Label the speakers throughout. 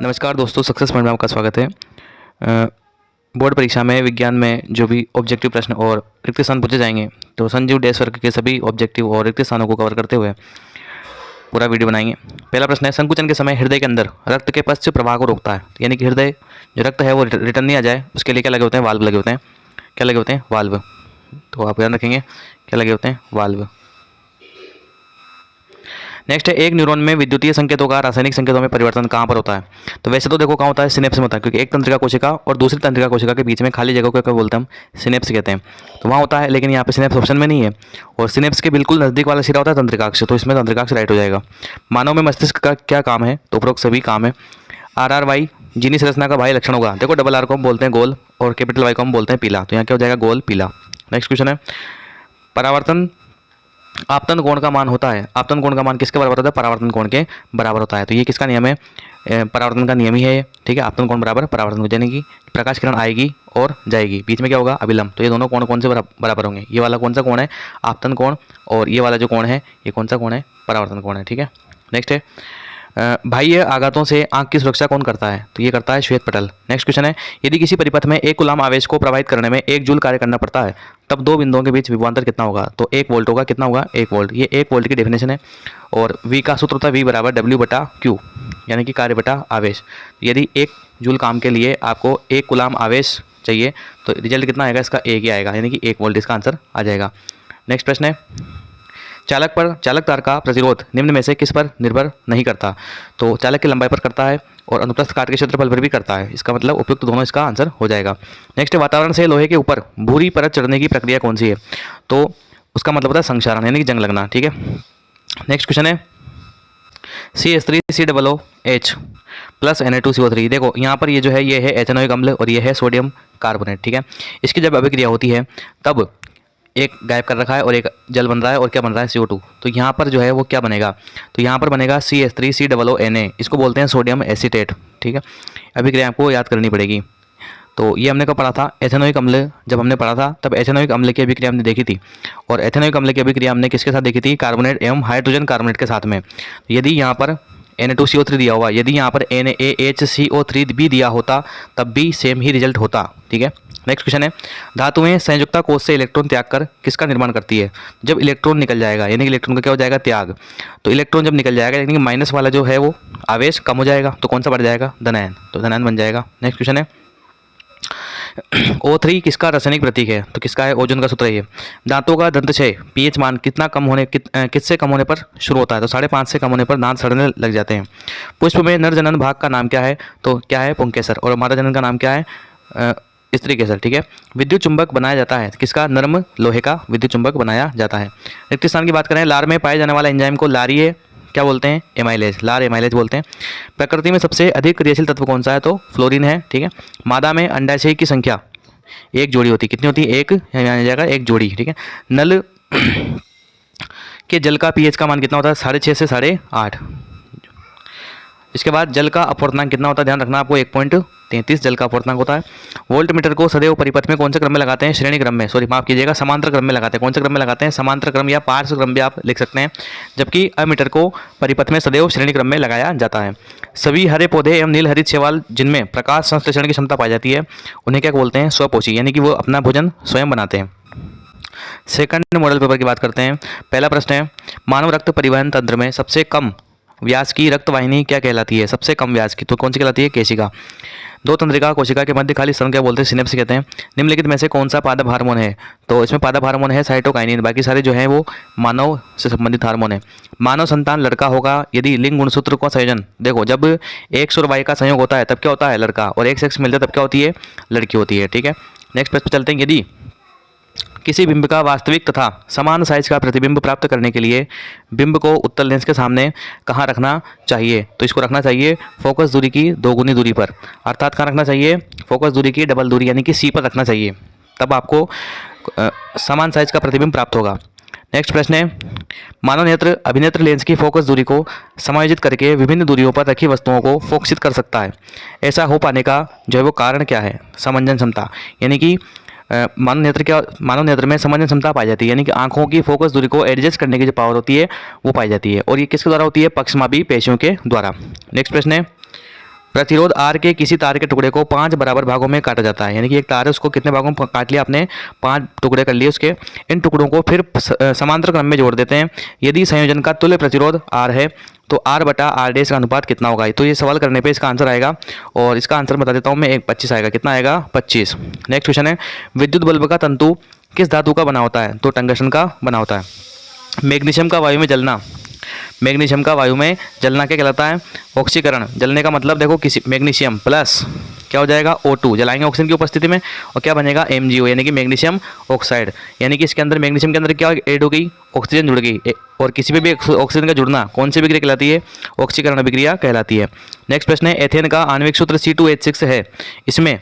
Speaker 1: नमस्कार दोस्तों, success point में आपका स्वागत है। बोर्ड परीक्षा में विज्ञान में जो भी ऑब्जेक्टिव प्रश्न और रिक्त स्थान पूछे जाएंगे, तो संजीव डैश वर्ग के सभी ऑब्जेक्टिव और रिक्त स्थानों को कवर करते हुए पूरा वीडियो बनाएंगे। पहला प्रश्न है, संकुचन के समय हृदय के अंदर रक्त के पश्च प्रवाह को रोकता है, यानी कि हृदय जो रक्त है वो रिटर्न नहीं आ जाए, उसके लिए क्या लगे होते हैं? वाल्व लगे होते हैं। क्या लगे होते हैं? वाल्व। तो आप ध्यान रखेंगे, क्या लगे होते हैं? वाल्व। नेक्स्ट है, एक न्यूरॉन में विद्युतीय संकेतों का रासायनिक संकेतों में परिवर्तन कहाँ पर होता है? तो वैसे तो देखो कहाँ होता है? सिनेप्स में होता है, क्योंकि एक तंत्रिका कोशिका और दूसरी तंत्रिका कोशिका के बीच में खाली जगह को क्या बोलते हैं? हम सिनेप्स कहते हैं। तो वहाँ होता है, लेकिन यहाँ पे सिनेप्स ऑप्शन में नहीं है। और सिनेप्स के बिल्कुल नजदीक वाला सिरा होता है तंत्रिकाक्ष, तो इसमें तंत्रिकाक्ष राइट हो जाएगा। मानव में मस्तिष्क का क्या काम है? तो उपरोक्त सभी काम है। RRY जीनी संरचना का बाह्य लक्षण होगा। देखो डबल R को हम बोलते हैं गोल और कैपिटल Y को हम बोलते हैं पीला, तो यहाँ क्या हो जाएगा? गोल पीला। नेक्स्ट क्वेश्चन है, परावर्तन आपतन कोण का मान होता है। आपतन कोण का मान किसके बराबर होता है? परावर्तन कोण के बराबर होता है। तो ये किसका नियम है? परावर्तन का नियम ही है ये, ठीक है। आपतन कोण बराबर परावर्तन कोण, यानी कि प्रकाश किरण आएगी और जाएगी, बीच में क्या होगा? अभिलंब। तो ये दोनों कोण कौन से बराबर होंगे? ये वाला कौन सा कोण है? आपतन कोण। और ये वाला जो कोण है, ये कौन सा कोण है? परावर्तन कोण है, ठीक है। नेक्स्ट है, बाह्य आघातों से आंख की सुरक्षा कौन करता है? तो ये करता है श्वेत पटल। नेक्स्ट क्वेश्चन है, यदि किसी परिपथ में 1 कूलाम आवेश को प्रवाहित करने में 1 जूल कार्य करना पड़ता है, तब दो बिंदुओं के बीच विभवांतर कितना होगा? तो 1 वोल्ट होगा। कितना होगा? 1 वोल्ट। ये 1 वोल्ट की डेफिनेशन है। और V का सूत्र होता है V बराबर W/Q, यानी कि कार्य बटा आवेश। यदि 1 जूल काम के लिए आपको 1 कूलाम आवेश चाहिए, तो रिजल्ट कितना आएगा? इसका 1 ही आएगा, यानी कि 1 वोल्ट इसका आंसर आ जाएगा। नेक्स्ट प्रश्न है, चालक तार का प्रतिरोध निम्न में से किस पर निर्भर नहीं करता? तो चालक की लंबाई पर करता है और अनुप्रस्थ काट के क्षेत्रफल पर भी करता है। इसका मतलब उपयुक्त दोनों इसका आंसर हो जाएगा। नेक्स्ट, वातावरण से लोहे के ऊपर भूरी परत चढ़ने की प्रक्रिया कौन सी है? तो उसका मतलब होता है संक्षारण, यानी कि जंग लगना, ठीक है। नेक्स्ट क्वेश्चन है, CH3COOH प्लस Na2CO3। देखो यहाँ पर ये जो है, ये है एथेनोइक अम्ल और ये है सोडियम कार्बोनेट, ठीक है। इसकी जब अभिक्रिया होती है तब एक गायब कर रखा है और एक जल बन रहा है, और क्या बन रहा है? CO2। तो यहाँ पर जो है वो क्या बनेगा? तो यहाँ पर बनेगा CH3COONA, इसको बोलते हैं सोडियम एसीटेट, ठीक है। अभिक्रिया आपको याद करनी पड़ेगी। तो ये हमने कब पढ़ा था? एथेनोइक अम्ल जब हमने पढ़ा था, तब एथेनोइक अम्ल की अभिक्रिया हमने देखी थी। और एथेनोइक अम्ल की अभिक्रिया हमने किसके साथ देखी थी? कार्बोनेट एवं हाइड्रोजन कार्बोनेट के साथ में। यदि यहाँ पर Na2CO3 दिया हुआ, यदि यहाँ पर NaHCO3 भी दिया होता, तब भी सेम ही रिजल्ट होता, ठीक है। नेक्स्ट क्वेश्चन है, धातुएं संयुक्ता कोष से इलेक्ट्रॉन त्याग कर किसका निर्माण करती है? जब इलेक्ट्रॉन निकल जाएगा, यानी कि इलेक्ट्रॉन का क्या हो जाएगा? त्याग। तो इलेक्ट्रॉन जब निकल जाएगा, यानी कि माइनस वाला जो है वो आवेश कम हो जाएगा, तो कौन सा बढ़ जाएगा? धनायन। तो धनायन बन जाएगा। नेक्स्ट क्वेश्चन है, O3 किसका रासायनिक प्रतीक है? तो किसका है? ओजोन का सूत्र है ये। दांतों का दंतक्षय pH मान कितना कम होने किससे कम होने पर शुरू होता है? तो 5.5 से कम होने पर दांत सड़ने लग जाते हैं। पुष्प में नर जनन भाग का नाम क्या है? तो क्या है? पुंकेसर। और मादा जनन का नाम क्या है? स्त्री केसर, ठीक है। विद्युत चुंबक बनाया जाता है किसका? नर्म लोहे का विद्युत चुंबक बनाया जाता है। रिक्त स्थान की बात करें, लार में पाए जाने वाला एंजाइम को लारीय क्या बोलते हैं? एमाइलेज। लार एमाइलेज बोलते हैं। प्रकृति में सबसे अधिक क्रियाशील तत्व कौन सा है? तो फ्लोरीन है, ठीक है। मादा में अंडाशय की संख्या 1 जोड़ी होती है। कितनी होती है? 1, यहाँ आ जाएगा 1 जोड़ी, ठीक है। नल के जल का pH का मान कितना होता है? 6.5 से 8.5। इसके बाद जल का अपवर्तनांक कितना होता है? ध्यान रखना आपको, 1.33 जल का अपवर्तनांक होता है। वोल्ट मीटर को सदैव परिपथ में कौन से क्रम में लगाते हैं? श्रेणी क्रम में, सॉरी माफ कीजिएगा, समांतर क्रम में लगाते हैं। कौन से क्रम में लगाते हैं? समांतर क्रम या पार्श्व क्रम भी आप लिख सकते हैं। जबकि अमीटर को परिपथ में सदैव श्रेणी क्रम में लगाया जाता है। सभी हरे पौधे एवं नील हरित शैवाल जिनमें प्रकाश संश्लेषण की क्षमता पाई जाती है, उन्हें क्या बोलते हैं? स्वपोषी, यानी कि वो अपना भोजन स्वयं बनाते हैं। सेकंड मॉडल पेपर की बात करते हैं। पहला प्रश्न है, मानव रक्त परिवहन तंत्र में सबसे कम व्यास की रक्त वाहिनी क्या कहलाती है? सबसे कम व्यास की तो कौन सी कहलाती है? केशिका। दो तंत्रिका कोशिका के मध्य खाली स्थान क्या बोलते हैं? सिनेप्स कहते हैं। निम्नलिखित में से कौन सा पादप हार्मोन है? तो इसमें पादप हार्मोन है साइटोकाइनिन, बाकी सारे जो है वो मानव से संबंधित हार्मोन है। मानव संतान लड़का होगा यदि लिंग गुणसूत्र का संयोजन, देखो जब X और Y का संयोग होता है तब क्या होता है? लड़का। और X X मिलता है तब क्या होती है? लड़की होती है, ठीक है। नेक्स्ट प्रश्न पे चलते हैं, यदि किसी बिंब का वास्तविक तथा समान साइज का प्रतिबिंब प्राप्त करने के लिए बिंब को उत्तल लेंस के सामने कहाँ रखना चाहिए? तो इसको रखना चाहिए फोकस दूरी की 2 गुनी दूरी पर, अर्थात कहाँ रखना चाहिए? फोकस दूरी की डबल दूरी, यानी कि C पर रखना चाहिए, तब आपको समान साइज का प्रतिबिंब प्राप्त होगा। नेक्स्ट प्रश्न है, मानव नेत्र अभिनेत्र लेंस की फोकस दूरी को समायोजित करके विभिन्न दूरियों पर रखी वस्तुओं को फोकसित कर सकता है। ऐसा हो पाने का जो है वो कारण क्या है? समंजन क्षमता, यानी कि मानव नेत्र में समंजन क्षमता पाई जाती है, यानी कि आंखों की फोकस दूरी को एडजस्ट करने की जो पावर होती है वो पाई जाती है। और ये किसके द्वारा होती है? पक्षमापी पेशियों के द्वारा। नेक्स्ट प्रश्न है, प्रतिरोध R के किसी तार के टुकड़े को 5 बराबर भागों में काटा जाता है। यानी कि एक तार है, उसको कितने भागों में काट लिया आपने, 5 टुकड़े कर लिए उसके। इन टुकड़ों को फिर समांतर क्रम में जोड़ देते हैं। यदि संयोजन का तुल्य प्रतिरोध R है तो R बटा R डैश का अनुपात कितना होगा। तो ये सवाल करने पे इसका आंसर आएगा, और इसका आंसर बता देता हूँ मैं, 25 आएगा। कितना आएगा? 25। नेक्स्ट क्वेश्चन है, विद्युत बल्ब का तंतु किस धातु का बना होता है? तो टंगस्टन का बना होता है। मैग्नीशियम का वायु में जलना, मैग्नीशियम का वायु में जलना क्या कहलाता है? ऑक्सीकरण। जलने का मतलब देखो, किसी मैग्नीशियम प्लस क्या हो जाएगा? O2 जलाएंगे ऑक्सीजन की उपस्थिति में, और क्या बनेगा? MgO यानी कि मैग्नीशियम ऑक्साइड। यानी कि इसके अंदर मैग्नीशियम के अंदर क्या ऐड हो गई? ऑक्सीजन जुड़ गई, और किसी पे भी ऑक्सीजन का जुड़ना कौन सी विक्रिया कहलाती है? ऑक्सीकरण विक्रिया कहलाती है। नेक्स्ट प्रश्न है, एथेन का आणविक सूत्र C2H6 है, इसमें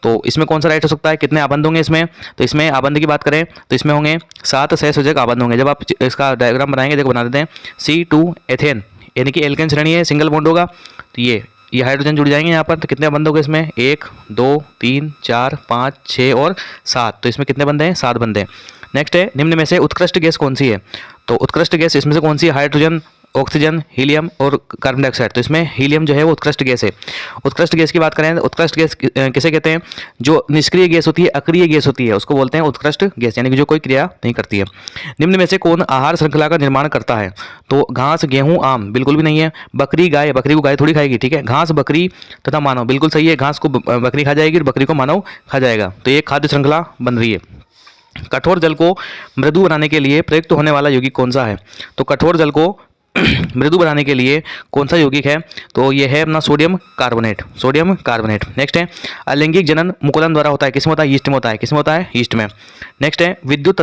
Speaker 1: तो इसमें कौन सा राइट हो सकता है? कितने आबंध होंगे इसमें? तो इसमें आबंध की बात करें तो इसमें होंगे 7 सहसंयोजक आबंध होंगे। जब आप इसका डायग्राम बनाएंगे, देखो बना देते हैं। C2 एथेन यानी कि एल्केन श्रेणी है, सिंगल बॉन्ड होगा, तो ये हाइड्रोजन जुड़ जाएंगे यहाँ पर। तो कितने बंद हो गए इसमें? 1 2 3 4 5 6 और 7। तो इसमें कितने बंदे हैं? 7 बंदे हैं। नेक्स्ट है, निम्न में से उत्कृष्ट गैस कौन सी है? तो उत्कृष्ट गैस इसमें से कौन सी है? हाइड्रोजन, ऑक्सीजन, हीलियम और कार्बन डाइऑक्साइड। तो इसमें हीलियम जो है वो उत्कृष्ट गैस है। उत्कृष्ट गैस की बात करें, उत्कृष्ट गैस किसे कहते हैं? जो निष्क्रिय गैस होती है, अक्रिय गैस होती है, उसको बोलते हैं उत्कृष्ट गैस, यानी कि जो कोई क्रिया नहीं करती है। निम्न में से कौन आहार श्रृंखला का निर्माण करता है? तो घास, गेहूं, आम बिल्कुल भी नहीं है। बकरी, गाय, बकरी को गाय थोड़ी खाएगी, ठीक है। घास, बकरी तथा मानव बिल्कुल सही है। घास को बकरी खा जाएगी और बकरी को मानव खा जाएगा। तो ये खाद्य श्रृंखला बन रही है। कठोर जल को मृदु बनाने के लिए प्रयुक्त होने वाला यौगिक कौन सा है? तो कठोर जल को मृदु बनाने के लिए कौन सा यौगिक है? तो ये है अपना sodium carbonate, sodium carbonate. Next है, अलैंगिक जनन मुकुलन द्वारा होता है, किसमें होता है? यीस्ट में होता है। किसमें होता है? यीस्ट में। नेक्स्ट है, विद्युत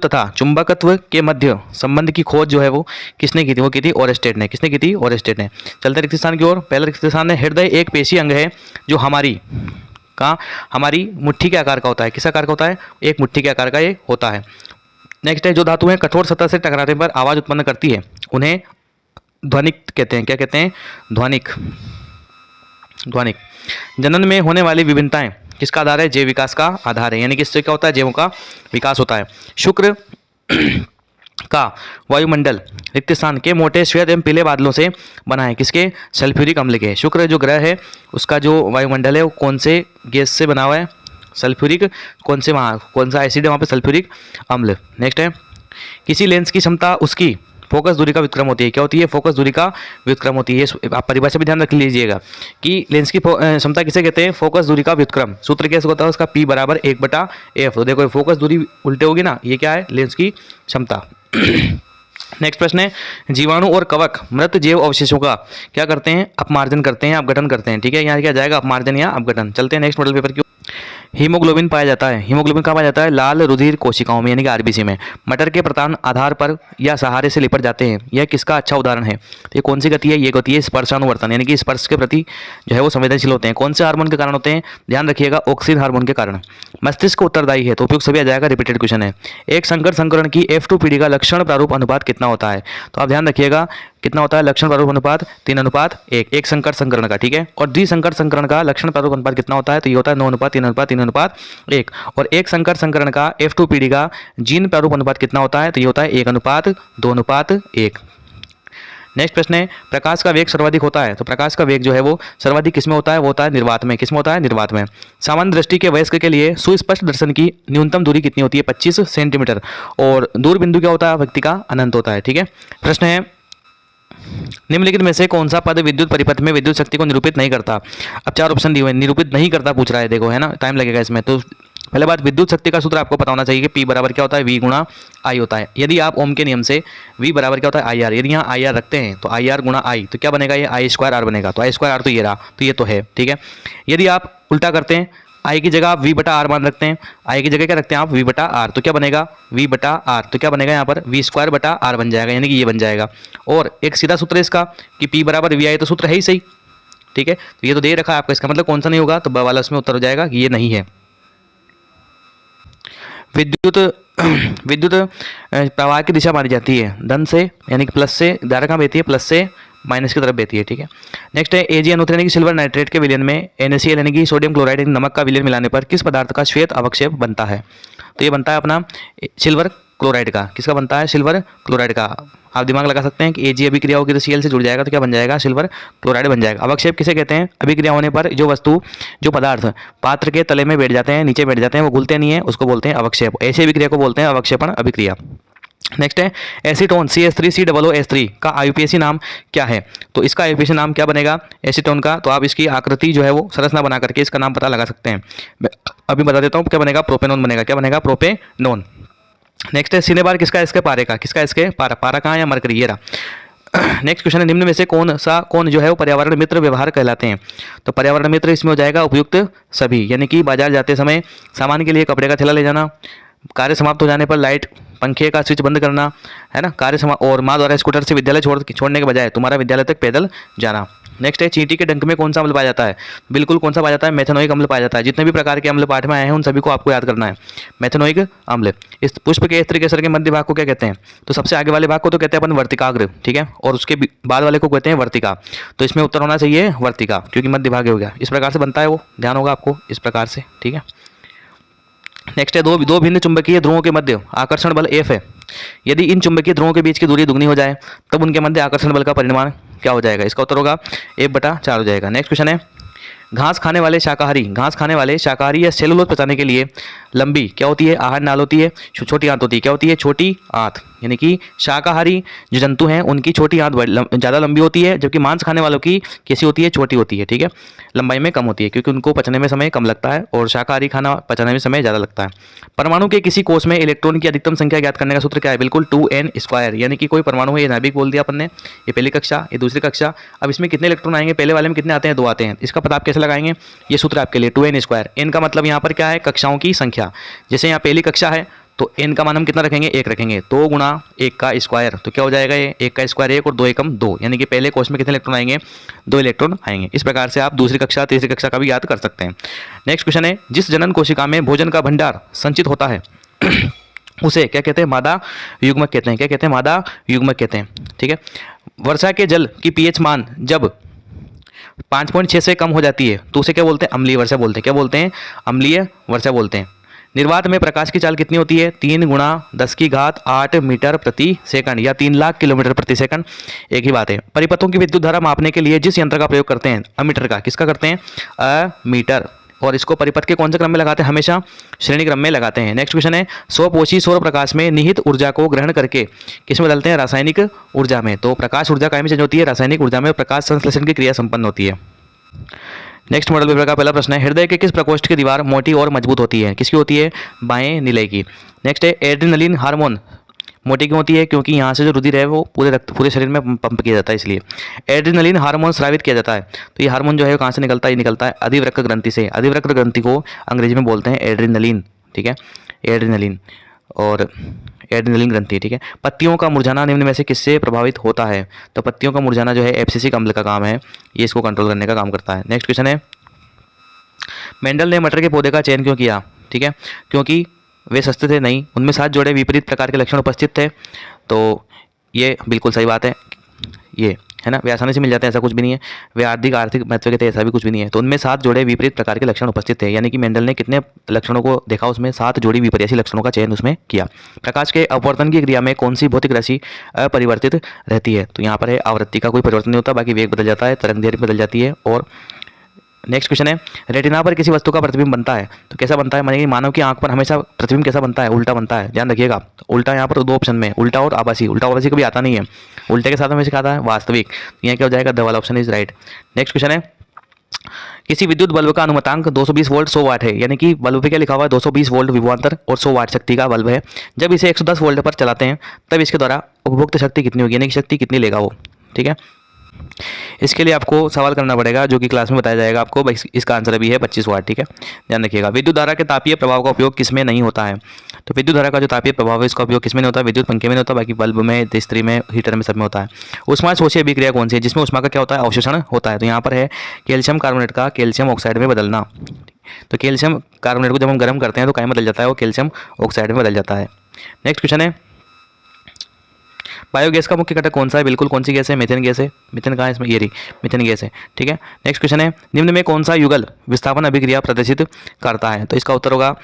Speaker 1: तथा चुंबकत्व के मध्य संबंध की खोज जो है वो किसने की थी? वो की थी ओरेस्टेड ने। किसने की थी? ओरेस्टेड ने। चलते रिक्त स्थान की ओर। पहला रिक्त स्थान है, हृदय एक पेशी अंग है जो हमारी मुट्ठी के आकार का होता है। किस आकार का होता है? एक मुट्ठी के आकार का ये होता है। नेक्स्ट है, जो धातुएं कठोर सतह से टकराने पर आवाज उत्पन्न करती है उन्हें ध्वनिक कहते हैं। क्या कहते हैं? ध्वनिक। ध्वनिक। जनन में होने वाली विभिन्नताएं किसका आधार है? जैव विकास का आधार है। यानी कि इससे क्या होता है? जैवों का विकास होता है। शुक्र का वायुमंडल रिक्त स्थान के मोटे श्वेत एवं पीले बादलों से बना है। किसके? सल्फ्यूरिक अम्ल के। शुक्र जो ग्रह है उसका जो वायुमंडल है वो कौन से गैस से बना हुआ है? सल्फ्यूरिक। कौन सा एसिड है वहाँ पे? सल्फ्यूरिक अम्ल। नेक्स्ट है, किसी लेंस की क्षमता उसकी फोकस दूरी का व्युत्क्रम होती है। क्या होती है? फोकस दूरी का व्युत्क्रम होती है। आप परिभाषा भी ध्यान रख लीजिएगा कि लेंस की क्षमता किसे कहते हैं? फोकस दूरी का व्युत्क्रम। सूत्र कैसे होता है उसका? P बराबर 1/f। तो देखो फोकस दूरी उल्टे होगी ना, ये क्या है? लेंस की क्षमता। नेक्स्ट प्रश्न है, जीवाणु और कवक मृत जैव अवशेषों का क्या करते हैं? अपमार्जन करते हैं, अपघटन करते हैं। ठीक है, यहाँ क्या जाएगा? अपमार्जन या अपघटन। चलते हैं नेक्स्ट मॉडल पेपर की। हीमोग्लोबिन पाया जाता है। हीमोग्लोबिन कहाँ पाया जाता है? लाल रुधिर कोशिकाओं में, यानी कि आरबीसी में। मटर के प्रतान आधार पर या सहारे से लिपट जाते हैं। यह किसका अच्छा उदाहरण है? तो ये कौन सी गति है? ये गति है स्पर्शानुवर्तन, यानी कि स्पर्श के प्रति जो है वो संवेदनशील होते हैं। कौन से हार्मोन के कारण होते हैं? ध्यान रखिएगा, ऑक्सीन हार्मोन के कारण। मस्तिष्क उत्तरदायी है, तो उपयुक्त सभी आ जाएगा, रिपीटेड क्वेश्चन है। एक संकर संकरण की F2 पीढ़ी का लक्षण प्रारूप अनुपात कितना होता है? तो आप ध्यान रखिएगा कितना होता है लक्षण प्रारूप अनुपात? 3:1। एक संकर संकरण का, ठीक है। और द्विसंकर संकरण का लक्षण प्रारूप अनुपात कितना होता है? तो ये होता है 9:3:3:1। और एक संकर संकरण का F2 पीढ़ी का जीन प्रारूप अनुपात कितना होता है? तो ये होता है 1:2:1। नेक्स्ट प्रश्न है, प्रकाश का वेग सर्वाधिक होता है। तो प्रकाश का वेग जो है वो सर्वाधिक किसमें होता है? वो होता है निर्वात में। किसमें होता है? निर्वात में। सामान्य दृष्टि के वयस्क के लिए सुस्पष्ट दर्शन की न्यूनतम दूरी कितनी होती है? 25 सेंटीमीटर। और दूर बिंदु क्या होता है? व्यक्ति का अनंत होता है। ठीक है। प्रश्न है, निम्नलिखित में से कौन सा पद विद्युत परिपथ में विद्युत शक्ति को निरूपित नहीं करता? अब 4 ऑप्शन दिए हुए, निरूपित नहीं करता पूछ रहा है, देखो है ना, टाइम लगेगा इसमें। तो पहले बात, विद्युत शक्ति का सूत्र आपको पता होना चाहिए कि P बराबर क्या होता है? V गुणा I होता है। यदि आप ओम के नियम से V बराबर क्या होता है? IR, यदि यहाँ IR रखते हैं तो IR गुणा I, तो क्या बनेगा? ये I2R बनेगा। तो I2R तो ये रहा, तो ये तो है, ठीक है। यदि आप उल्टा करते हैं, I की जगह आप V/R मान रखते हैं, I की जगह क्या रखते हैं आप? V/R, तो क्या बनेगा? V/R, तो क्या बनेगा यहाँ पर? V²/R बन जाएगा, यानी कि ये बन जाएगा। और एक सीधा सूत्र है इसका कि P बराबर VI, तो सूत्र है ही सही, ठीक है। तो ये तो दे रखा है आपका, इसका मतलब कौन सा नहीं होगा? तो ब वाला उसमें उत्तर हो जाएगा कि ये नहीं है। विद्युत प्रवाह की दिशा मानी जाती है धन से, यानी कि प्लस से। धारा कहाँ बहती है? प्लस से माइनस की तरफ बहती है, ठीक है। नेक्स्ट है, AgNO3 यानी कि सिल्वर नाइट्रेट के विलयन में NaCl यानी कि सोडियम क्लोराइड नमक का विलयन मिलाने पर किस पदार्थ का श्वेत अवक्षेप बनता है? तो ये बनता है अपना सिल्वर क्लोराइड का। किसका बनता है? सिल्वर क्लोराइड का। आप दिमाग लगा सकते हैं कि Ag अभिक्रिया होगी तो Cl से जुड़ जाएगा तो क्या बन जाएगा? सिल्वर क्लोराइड बन जाएगा। अवक्षेप किसे कहते हैं? अभिक्रिया होने पर जो वस्तु, जो पदार्थ पात्र के तले में बैठ जाते हैं, नीचे बैठ जाते हैं, वो घुलते नहीं है, उसको बोलते हैं अवक्षेप। ऐसी अभिक्रिया को बोलते हैं अवक्षेपण अभिक्रिया। नेक्स्ट है एसीटोन CH3COOH3 का आईयूपीएसी नाम क्या है? तो इसका आईयूपीएसी नाम क्या बनेगा एसीटोन का? तो आप इसकी आकृति जो है वो संरचना बना करके इसका नाम पता लगा सकते हैं। मैं अभी बता देता हूँ क्या बनेगा, प्रोपेनोन बनेगा। क्या बनेगा? प्रोपेनोन। नेक्स्ट है सिनेबार किसका? इसके पारे का। किसका? इसके पारा। पारा कहाँ? या मरकरी, ये रहा। नेक्स्ट क्वेश्चन है निम्न में से कौन जो है वो पर्यावरण मित्र व्यवहार कहलाते हैं? तो पर्यावरण मित्र इसमें हो जाएगा उपयुक्त सभी, यानी कि बाजार जाते समय सामान के लिए कपड़े का थैला ले जाना, कार्य समाप्त हो जाने पर लाइट पंखे का स्विच बंद करना, है ना, और माँ द्वारा स्कूटर से विद्यालय छोड़ने के बजाय तुम्हारा विद्यालय तक पैदल जाना। नेक्स्ट है चींटी के डंक में कौन सा अम्ल पाया जाता है? बिल्कुल कौन सा पाया जाता है? मेथेनोइक अम्ल पाया जाता है। जितने भी प्रकार के अम्ल पाठ में आए हैं उन सभी को आपको याद करना है। मेथेनोइक अम्ल। इस पुष्प के स्त्री केसर के मध्य भाग को क्या कहते हैं? तो सबसे आगे वाले भाग को तो कहते हैं अपन वर्तिकाग्र, ठीक है, और उसके बाद वाले को कहते हैं वर्तिका। तो इसमें उत्तर होना चाहिए वर्तिका, क्योंकि मध्य भाग हो गया। इस प्रकार से बनता है वो, ध्यान होगा आपको इस प्रकार से, ठीक है। नेक्स्ट है दो भिन्न चुंबकीय ध्रुवों के मध्य आकर्षण बल F है। यदि इन चुंबकीय ध्रुवों के बीच की दूरी दुगनी हो जाए तब उनके मध्य आकर्षण बल का परिमाण क्या हो जाएगा? इसका उत्तर होगा F/4 हो जाएगा। नेक्स्ट क्वेश्चन है घास खाने वाले शाकाहारी या सेलुलोज पचाने के लिए लंबी क्या होती है? आहार नाल होती है, छोटी आंत होती है। क्या होती है? छोटी आंत। यानी कि शाकाहारी जो जंतु हैं उनकी छोटी आंत ज़्यादा लंबी होती है, जबकि मांस खाने वालों की कैसी होती है? छोटी होती है, ठीक है, लंबाई में कम होती है, क्योंकि उनको पचने में समय कम लगता है और शाकाहारी खाना पचाने में समय ज़्यादा लगता है। परमाणु के किसी कोष में इलेक्ट्रॉन की अधिकतम संख्या ज्ञात करने का सूत्र क्या है? बिल्कुल 2n²। यानी कि कोई परमाणु है, ये नाभिक बोल दिया अपन ने, ये पहली कक्षा, ये दूसरी कक्षा। अब इसमें कितने इलेक्ट्रॉन आएंगे? पहले वाले में कितने आते हैं? 2 आते हैं। इसका पता आप कैसे लगाएंगे? ये सूत्र आपके लिए 2n²। n का मतलब यहाँ पर क्या है? कक्षाओं की संख्या। जैसे यहाँ पहली कक्षा है तो n का मान हम कितना रखेंगे? 1 रखेंगे। 2 × 1 का स्क्वायर, तो क्या हो जाएगा? ये 1 का स्क्वायर 1 और 2 एकम 2, यानी कि पहले कोष में कितने इलेक्ट्रॉन आएंगे? 2 इलेक्ट्रॉन आएंगे। इस प्रकार से आप दूसरी कक्षा, तीसरी कक्षा का भी याद कर सकते हैं। नेक्स्ट क्वेश्चन है जिस जनन कोशिका में भोजन का भंडार संचित होता है उसे क्या कहते हैं? मादा युग्मक कहते हैं। क्या कहते हैं? मादा युग्मक कहते हैं, ठीक है। वर्षा के जल की pH मान जब 5.6 से कम हो जाती है तो उसे क्या बोलते हैं? अम्लीय वर्षा बोलते हैं। क्या बोलते हैं? अम्लीय वर्षा बोलते हैं। निर्वात में प्रकाश की चाल कितनी होती है? 3 × 10⁸ मीटर प्रति सेकंड या 3 लाख किलोमीटर प्रति सेकंड, एक ही बात है। परिपथों की विद्युत धारा मापने के लिए जिस यंत्र का प्रयोग करते हैं? अमीटर का। किसका करते हैं? अमीटर। और इसको परिपथ के कौन से क्रम में लगाते हैं? हमेशा श्रेणी क्रम में लगाते हैं। नेक्स्ट क्वेश्चन है स्वपोषी सौर प्रकाश में निहित ऊर्जा को ग्रहण करके किस में बदलते हैं? रासायनिक ऊर्जा में। तो प्रकाश ऊर्जा कायम चेंज होती है रासायनिक ऊर्जा में, प्रकाश संश्लेषण की क्रिया संपन्न होती है। नेक्स्ट मॉडल पेपर का पहला प्रश्न है हृदय के किस प्रकोष्ठ की दीवार मोटी और मजबूत होती है? किसकी होती है? बाएं निलय की। नेक्स्ट है एड्रेनलिन हार्मोन मोटी क्यों होती है? क्योंकि यहाँ से जो रुधिर है वो पूरे शरीर में पंप किया जाता है, इसलिए एड्रेनलिन हार्मोन स्रावित किया जाता है। तो ये हार्मोन जो है कहाँ से निकलता है? ये निकलता है अधिवृक्क ग्रंथि से। अधिवृक्क ग्रंथि को अंग्रेजी में बोलते हैं एड्रेनलिन, ठीक है, एड्रेनलिन और एड्रेनलिन ग्रंथि, ठीक है। पत्तियों का मुरझाना निम्न में से किससे प्रभावित होता है? तो पत्तियों का मुरझाना जो है एब्सिसिक अम्ल का काम है, ये इसको कंट्रोल करने का काम करता है। नेक्स्ट क्वेश्चन है मेंडल ने मटर के पौधे का चयन क्यों किया? ठीक है, क्योंकि वे सस्ते थे नहीं, उनमें 7 जोड़े विपरीत प्रकार के लक्षण उपस्थित थे। तो ये बिल्कुल सही बात है, ये है ना, वे आसानी से मिल जाते हैं ऐसा कुछ भी नहीं है, वे आर्थिक महत्व के थे ऐसा भी कुछ भी नहीं है। तो उनमें 7 जोड़े विपरीत प्रकार के लक्षण उपस्थित थे, यानी कि मेंडल ने कितने लक्षणों को देखा, उसमें 7 जोड़ी विपरीत लक्षणों का चयन उसमें किया। प्रकाश के अपवर्तन की क्रिया में कौन सी भौतिक राशि अपरिवर्तित रहती है? तो यहाँ पर है आवृत्ति का कोई परिवर्तन नहीं होता, बाकी वेग बदल जाता है, तरंग दैर्घ्य बदल जाती है। और नेक्स्ट क्वेश्चन है रेटिना पर किसी वस्तु का प्रतिबिंब बनता है तो कैसा बनता है? मानिए मानव की आंख पर हमेशा प्रतिबिंब कैसा बनता है? उल्टा बनता है, ध्यान रखिएगा। उल्टा यहाँ पर 2 ऑप्शन में, उल्टा और आभासी। उल्टा आभासी कभी आता नहीं है, उल्टे के साथ हमेशा आता है वास्तविक। यहाँ क्या हो जाएगा? द वाला option is right. Next question है किसी विद्युत बल्ब का अनुमतांक 220 वोल्ट 100 वाट है, यानी कि बल्ब पे क्या लिखा हुआ है? 220 वोल्ट विभवांतर और 100 वाट शक्ति का बल्ब है। जब इसे 110 वोल्ट पर चलाते हैं तब इसके द्वारा उपभोक्त शक्ति कितनी होगी, यानी कि शक्ति कितनी लेगा वो, ठीक है। इसके लिए आपको सवाल करना पड़ेगा जो कि क्लास में बताया जाएगा आपको। इसका आंसर अभी है 25 वाट, ठीक है, ध्यान रखिएगा। विद्युत धारा के तापीय प्रभाव का उपयोग किसमें नहीं होता है? तो विद्युत धारा का जो तापीय प्रभाव है इसका उपयोग किसमें नहीं होता? विद्युत पंखे में नहीं होता, बाकी बल्ब में, इस्त्री में, हीटर में, सब में होता है। उष्मा शोषी अभिक्रिया कौन सी है जिसमें उष्मा का क्या होता है? अवशोषण होता है। तो यहाँ पर है कैल्शियम कार्बोनेट का कैल्शियम ऑक्साइड में बदलना। तो कैल्शियम कार्बोनेट को जब हम गर्म करते हैं तो क्या में बदल जाता है? वो कैल्शियम ऑक्साइड में बदल जाता है। नेक्स्ट क्वेश्चन है बायोगैस का मुख्य घटक कौन सा है? बिल्कुल कौन सी गैस है? मीथेन गैस है। मीथेन कहाँ है इसमें? ये रही मीथेन गैस है, ठीक है। नेक्स्ट क्वेश्चन है निम्न में कौन सा युगल विस्थापन अभिक्रिया प्रदर्शित करता है? तो इसका उत्तर होगा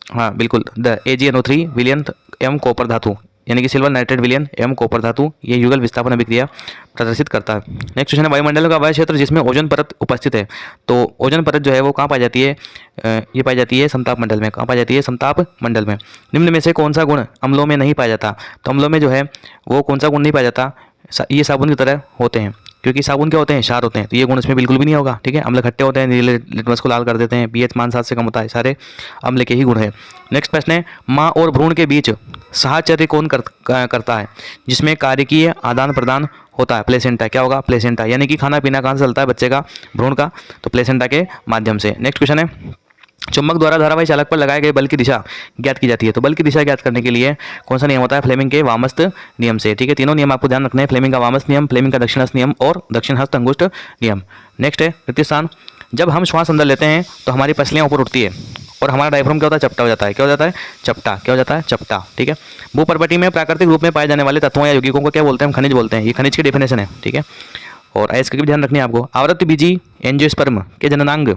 Speaker 1: हाँ बिल्कुल, द AgNO3 विलयन एवं कॉपर धातु यानी कि सिल्वर नाइट्रेट विलयन एवं कॉपर धातु ये युगल विस्थापन अभिक्रिया प्रदर्शित करता है। नेक्स्ट क्वेश्चन है, वायुमंडल का वह क्षेत्र जिसमें ओजोन परत उपस्थित है। तो ओजोन परत जो है वो कहाँ पाई जाती है? ये पाई जाती है समताप मंडल में। कहाँ पाई जाती है? समताप मंडल में। निम्न में से कौन सा गुण अम्लों में नहीं पाया जाता? तो अम्लों में जो है वो कौन सा गुण नहीं पाया जाता? ये साबुन की तरह होते हैं, क्योंकि साबुन क्या होते हैं? क्षार होते हैं, तो ये गुण इसमें बिल्कुल भी नहीं होगा। ठीक है, अम्ल खट्टे होते हैं, नीले लिटमस को लाल कर देते हैं, पीएच मान 7 से कम होता है, सारे अम्ल के ही गुण है। नेक्स्ट प्रश्न है, माँ और भ्रूण के बीच साहचर्य कौन करता है? जिसमें कार्यकीय आदान प्रदान होता है, प्लेसेंटा। क्या होगा? प्लेसेंटा। यानी कि खाना पीना कहाँ से चलता है बच्चे का, भ्रूण का? तो प्लेसेंटा के माध्यम से। नेक्स्ट क्वेश्चन है, चुंबक द्वारा धारावाही चालक पर लगाए गए बल की दिशा ज्ञात की जाती है। तो बल की दिशा ज्ञात करने के लिए कौन सा नियम होता है? फ्लेमिंग के वामस्त नियम से। ठीक है, तीनों नियम आपको ध्यान रखने हैं, फ्लेमिंग का वामस्त नियम, फ्लेमिंग का दक्षिणहस्त नियम और दक्षिण हस्त अंगुष्ठ नियम। नेक्स्ट है तृतीय स्थान, जब हम श्वास अंदर लेते हैं तो हमारी पसलियाँ ऊपर उठती है और हमारा डायफ्राम क्या होता है? चपटा हो जाता है। क्या हो जाता है? चपटा। क्या हो जाता है? चपटा। ठीक है, भूपर्वती में प्राकृतिक रूप में पाए जाने वाले तत्वों या यौगिकों को क्या बोलते हैं? हम खनिज बोलते हैं। ये खनिज की डेफिनेशन है। ठीक है, और इसका भी ध्यान रखनी है आपको। आवृत्ति बीजी एंजियोस्पर्म के जननांग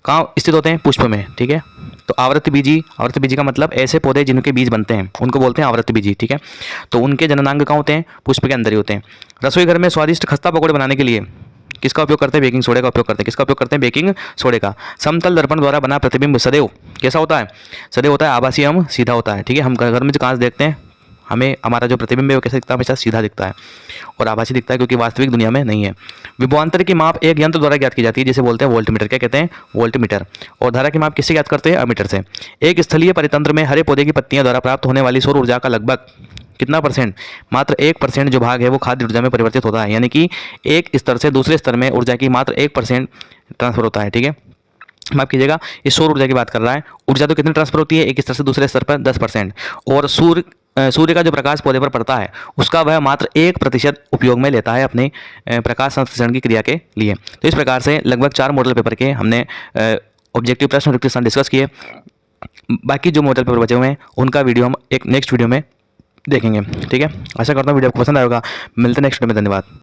Speaker 1: कहाँ स्थित होते हैं? पुष्प में। ठीक है, तो आवृत्ति बीजी का मतलब ऐसे पौधे जिनके बीज बनते हैं उनको बोलते हैं आवृत्ति बीजी। ठीक है, तो उनके जननांग कहाँ होते हैं? पुष्प के अंदर ही होते हैं। रसोई घर में स्वादिष्ट खस्ता पकौड़े बनाने के लिए किसका उपयोग करते हैं? बेकिंग सोडे का उपयोग करते हैं। किसका उपयोग करते हैं? बेकिंग सोडे का। समतल दर्पण द्वारा बना प्रतिबिंब सदैव कैसा होता है? सदैव होता है आभासी एवं सीधा होता है। ठीक है, हम घर में जो कांच देखते हैं, हमें हमारा जो प्रतिबिंब है वो कैसा दिखता है? हमेशा सीधा दिखता है और आभासी दिखता है, क्योंकि वास्तविक दुनिया में नहीं है। विभवांतर की माप एक यंत्र द्वारा ज्ञात की जाती है जिसे बोलते हैं वोल्टमीटर। क्या कहते हैं? वोल्टमीटर। और धारा की माप किससे ज्ञात करते हैं? अमीटर से। एक स्थलीय परितंत्र में हरे पौधे की पत्तियां द्वारा प्राप्त होने वाली सौर ऊर्जा का लगभग कितना परसेंट? मात्र 1% जो भाग है वो खाद्य ऊर्जा में परिवर्तित होता है। यानी कि एक स्तर से दूसरे स्तर में ऊर्जा की मात्र 1% ट्रांसफर होता है। ठीक है, माफ कीजिएगा, ये सौर ऊर्जा की बात कर रहा है। ऊर्जा तो कितनी ट्रांसफर होती है? एक स्तर से दूसरे स्तर पर 10%। और सूर्य का जो प्रकाश पौधे पर पड़ता है उसका वह मात्र 1% उपयोग में लेता है अपने प्रकाश संश्लेषण की क्रिया के लिए। तो इस प्रकार से लगभग 4 मॉडल पेपर के हमने ऑब्जेक्टिव प्रश्न डिस्कस किए। बाकी जो मॉडल पेपर बचे हुए हैं उनका वीडियो हम एक नेक्स्ट वीडियो में देखेंगे। ठीक है, आशा करता हूँ वीडियो आपको पसंद आएगा। मिलते हैं नेक्स्ट वीडियो में। धन्यवाद।